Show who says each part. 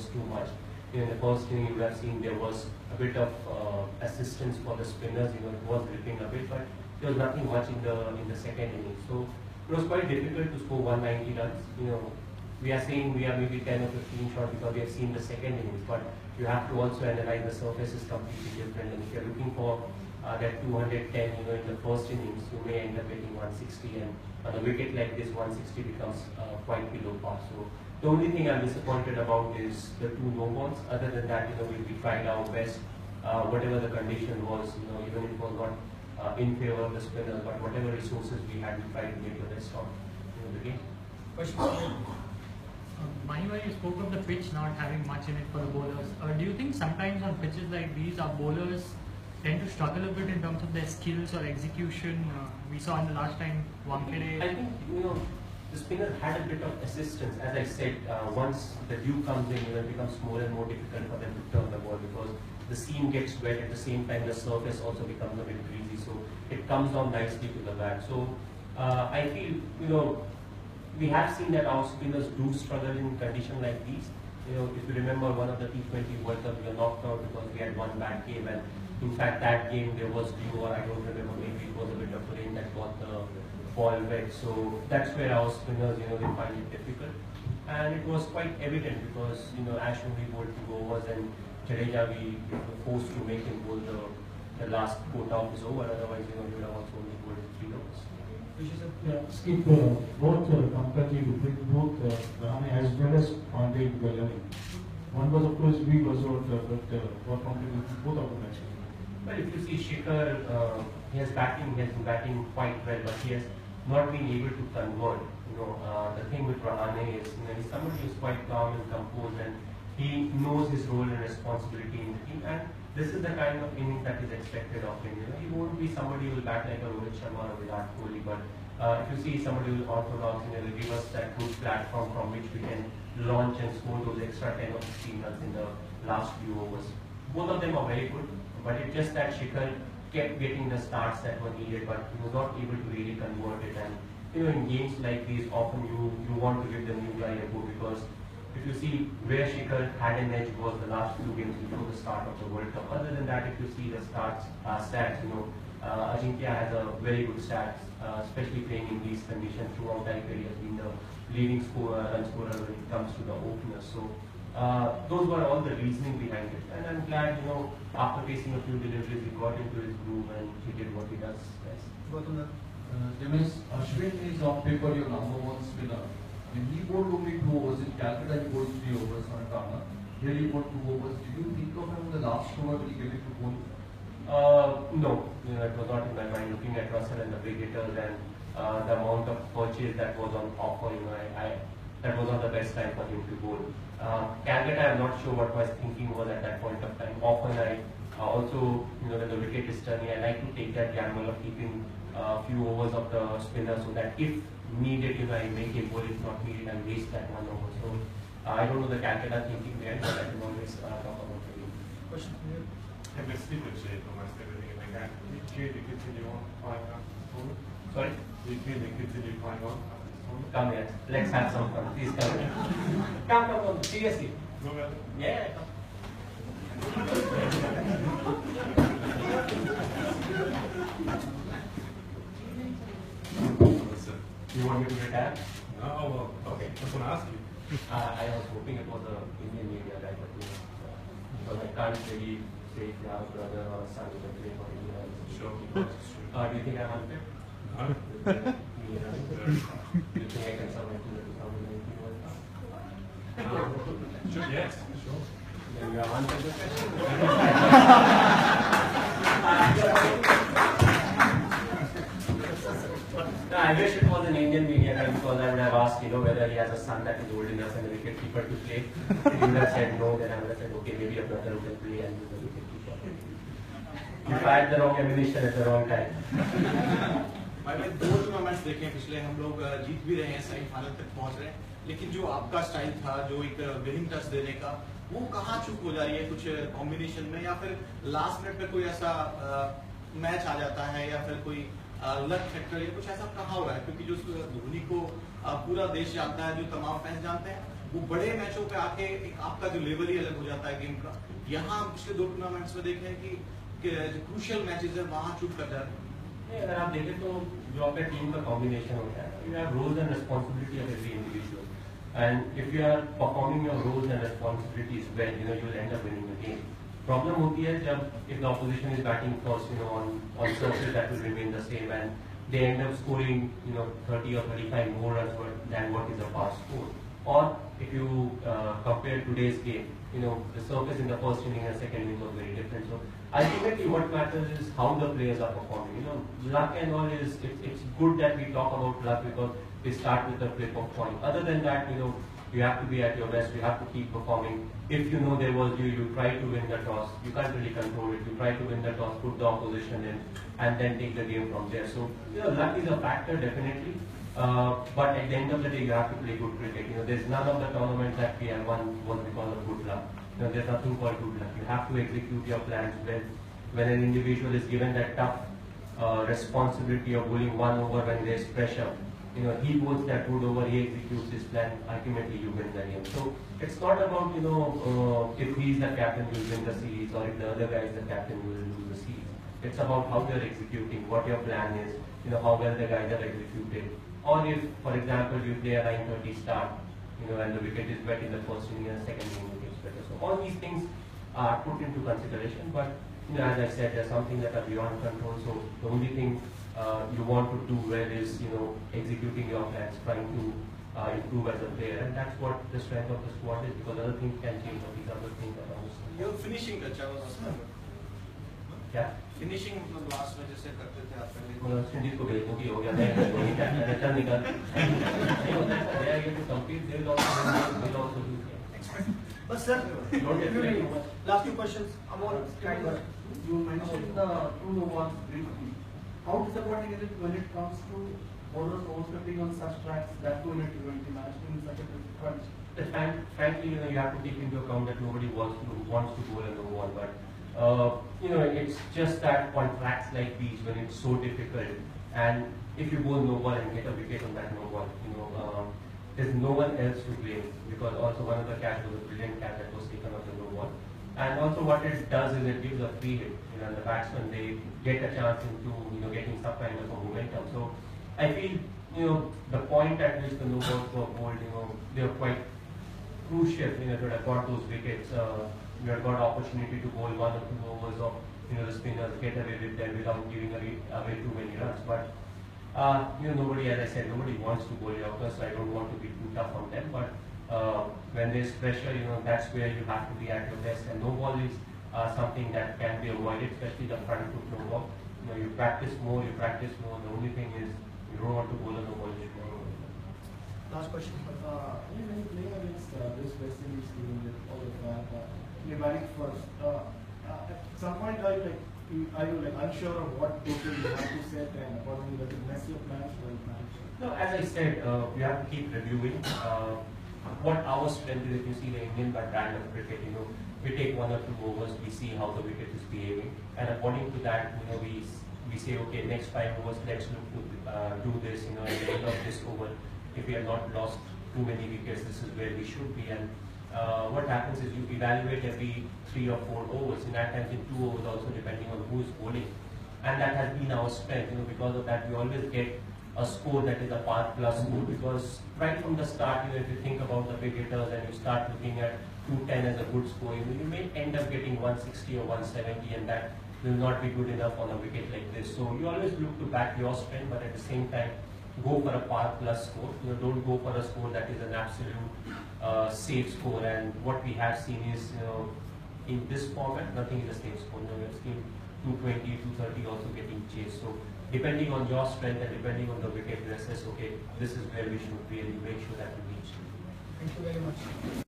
Speaker 1: was too much. In the first inning, you would have seen there was a bit of assistance for the spinners. It was gripping a bit, but there was nothing much in the second inning. So it was quite difficult to score 190 runs. We are saying we are maybe 10 or 15 short because we have seen the second innings, but you have to also analyze the surface is completely different. And if you're looking for that 210, in the first innings, you may end up getting 160, and on a wicket like this, 160 becomes quite below par. So the only thing I'm disappointed about is the 2 no balls. Other than that, we tried our best, whatever the condition was, even if it was not in favor of the spinners, but whatever resources we had, we tried to make the best of the game.
Speaker 2: Mahima, you spoke of the pitch not having much in it for the bowlers. Do you think sometimes on pitches like these, our bowlers tend to struggle a bit in terms of their skills or execution? We saw in the last time, Wankere.
Speaker 1: I think, the spinner had a bit of assistance. As I said, once the dew comes in, it becomes more and more difficult for them to turn the ball because the seam gets wet. At the same time, the surface also becomes a bit greasy. So it comes down nicely to the bat. So I feel, we have seen that our spinners do struggle in conditions like these. If you remember one of the T20 World Cup, we were knocked out because we had one bad game, and in fact that game there was dew, or I don't remember, maybe it was a bit of rain that got the ball wet. So that's where our spinners, they find it difficult. And it was quite evident because, Ash only bowled 2 overs, and Jadeja, we were forced to make him bowl the last quota of his over, otherwise, he would have also only bowled 3 overs.
Speaker 3: Skip both comparative with both Rahane as well as Pandey were learning. One was of course weak also, but what contributed both of them actually.
Speaker 1: Well, if you see Shikhar, he has been batting quite well, but he has not been able to convert. The thing with Rahane is, he's somebody who's quite calm and composed, and he knows his role and responsibility in the team. And this is the kind of innings that is expected of him. He won't be somebody who will bat like a Rohit Sharma or Virat Kohli, but if you see somebody who is orthodox, will give us that good platform from which we can launch and score those extra 10 or 15 runs in the last few overs. Both of them are very good, but it's just that Shikhar kept getting the starts that were needed, but he was not able to really convert it. And in games like these, often you want to give the new guy a go, because if you see where Shikhar had an edge was the last few games before the start of the World Cup. Other than that, if you see the stats, Ajinkya has a very good stats, especially playing in these conditions throughout IPL. He has been the leading run scorer when it comes to the openers. So those were all the reasoning behind it. And I'm glad, after facing a few deliveries, he got into his groove and he did what he does best.
Speaker 4: Demis, Ashwin is on paper your #1 spinner. He bowled only 2 overs. In Calcutta, he bowled 3 overs on a corner. Here he bowled 2 overs. Did you think of him in the last over when he gave it to bowl?
Speaker 1: No, it was not in my mind. Looking at Russell and the cricketers and the amount of purchase that was on offer, that was not the best time for him to bowl. Calcutta, I'm not sure what my thinking was at that point of time. Often I also, when the wicket is turning, I like to take that gamble of keeping a few overs of the spinner so that if needed, I make a bowl. If not needed, I waste that 1 over. So I don't know the Calcutta thinking behind, but I can always talk about it.
Speaker 5: Question from you.
Speaker 6: Steve shape almost everything in the game. Do you care to continue on playing after this tournament?
Speaker 1: Sorry?
Speaker 6: Do you care to continue playing on after this tournament?
Speaker 1: Come here. Let's have some fun. Please come here. Come. Seriously.
Speaker 6: Go about it.
Speaker 1: Yeah, come. You want me to retire?
Speaker 6: No, well,
Speaker 1: Okay.
Speaker 6: I just want to ask you.
Speaker 1: I was hoping it was an Indian media guy, but because I can't really say if you have a brother or a son who can play for India.
Speaker 6: Sure.
Speaker 1: Do you think I'm unfit?
Speaker 6: No?
Speaker 1: Do you think I can survive to the 2019 World Cup?
Speaker 6: Sure, yes, sure.
Speaker 1: Then you have answered the question. No, I wish it was an Indian media guy, because I would have asked, whether he has a son that is old enough and a wicket keeper to play. If he would have said no, then I would have said, okay, maybe a brother who can play and he's a wicket keeper. You fired the wrong ammunition at the wrong time.
Speaker 5: भाई 2 tournaments देखे हैं पिछले, हम लोग जीत भी रहे हैं, semifinal तक पहुंच रहे हैं, लेकिन जो आपका स्टाइल था, जो एक विनिंग टच देने का, वो कहाँ चूक हो जा रही है? कुछ कॉम्बिनेशन में, या फिर लास्ट मिनट में कोई ऐसा मैच आ जाता है, या फिर कोई लक फैक्टर, या कुछ ऐसा कहाँ हो रहा है? क्योंकि जो धोनी को पूरा देश जानता है, जो तमाम फैंस जानते हैं, वो बड़े मैचों पे आके एक आपका जो लेवल ही अलग हो जाता है गेम का। यहाँ पिछले 2 टूर्नामेंट्स में देखे हैं कि जो क्रूशियल मैचेस है वहाँ चूक कर जा रहे हैं।
Speaker 1: नहीं, अगर आप देखें तो जो आपका टीम का कॉम्बिनेशन होता है, you have roles and responsibility of every individual, and if you are performing your roles and responsibilities well, you will end up winning the game. Problem होती है जब if the opposition is batting first, on surface that will remain the same, and they end up scoring 30 or 35 more runs than what is the past score. Or if you compare today's game, the surface in the first inning and second inning was very different. So ultimately what matters is how the players are performing. Luck and all is, it's good that we talk about luck because we start with the flip of coin. Other than that, you have to be at your best, you have to keep performing. If you know there was you try to win the toss. You can't really control it. You try to win the toss, put the opposition in, and then take the game from there. So, luck is a factor, definitely. But at the end of the day, you have to play good cricket. There's none of the tournaments that we have won was because of good luck. There's nothing called good luck. You have to execute your plans well. When an individual is given that tough responsibility of bowling one over when there's pressure, he bowls that good over, he executes his plan, ultimately you win the game. So it's not about, if he's the captain, you'll win the series, or if the other guy is the captain, you will lose the series. It's about how they're executing, what your plan is, how well the guys are executed. Or if, for example, you play a 9:30 start, and the wicket is wet in the first inning and the second inning gets better. So all these things are put into consideration, but as I said, there's something that are beyond control. So the only thing you want to do well is, executing your plans, trying to improve as a player, and that's what the strength of the squad is, because other things can change, or these other things are also.
Speaker 5: ये finishing का अच्छा होगा।
Speaker 1: क्या?
Speaker 5: Finishing मतलब last में जैसे करते थे आप पहले।
Speaker 1: सिंधी को भेज दूँगी, हो गया है, अच्छा निकाल। नहीं होता है, they are here to compete, they will also do it.
Speaker 7: But sir,
Speaker 5: Last few questions.
Speaker 7: You mentioned the 2 overs briefly. How disappointing is it when it comes to bowlers overstepping on such tracks, that too in a T20 match in such a difficult?
Speaker 1: Frankly, you have to take into account that nobody wants to bowl a no ball, but it's just that on tracks like these when it's so difficult, and if you bowl no ball and get a wicket on that no ball, there's no one else to blame, because also one of the catch was a brilliant catch that was taken off the no ball. And also what it does is it gives a free hit, and the batsmen, they get a chance into, getting some kind of a momentum. So I feel, the point at which the no balls were bowled, they were quite crucial, to have got those wickets. You have got opportunity to bowl 1 or 2 overs of, the spinners, get away with them without giving away too many runs. But nobody, as I said, nobody wants to bowl Yorkers, so I don't want to be too tough on them. But when there's pressure, that's where you have to be at your best. And no ball is something that can be avoided, especially the front foot no ball. You practice more. The only thing is you don't want to bowl a no ball.
Speaker 5: Last question.
Speaker 7: When you play against this West Indies team with all the fans, you're batting first. At some point, are you unsure of what total you have to set, and accordingly does it mess your plans for the match?
Speaker 1: No, as I said, we have to keep reviewing what our strength is. If you see the Indian brand of cricket, we take 1 or 2 overs, we see how the wicket is behaving, and according to that, we say, okay, next 5 overs, let's look to do this. At the end of this over, if we have not lost too many wickets, this is where we should be. And what happens is you evaluate every 3 or 4 overs, and at times in 2 overs also, depending on who is bowling, and that has been our strength. Because of that, we always get a score that is a par plus score, because right from the start, if you think about the cricketers and you start looking at 210 as a good score, you may end up getting 160 or 170, and that will not be good enough on a wicket like this. So you always look to back your strength, but at the same time, go for a par plus score. Don't go for a score that is an absolute safe score. And what we have seen is, in this format, nothing is a safe score. We have seen 220, 230 also getting chased. So depending on your strength and depending on the wicket, we assess, okay, this is where we should really make sure that we reach.
Speaker 7: Thank you very much.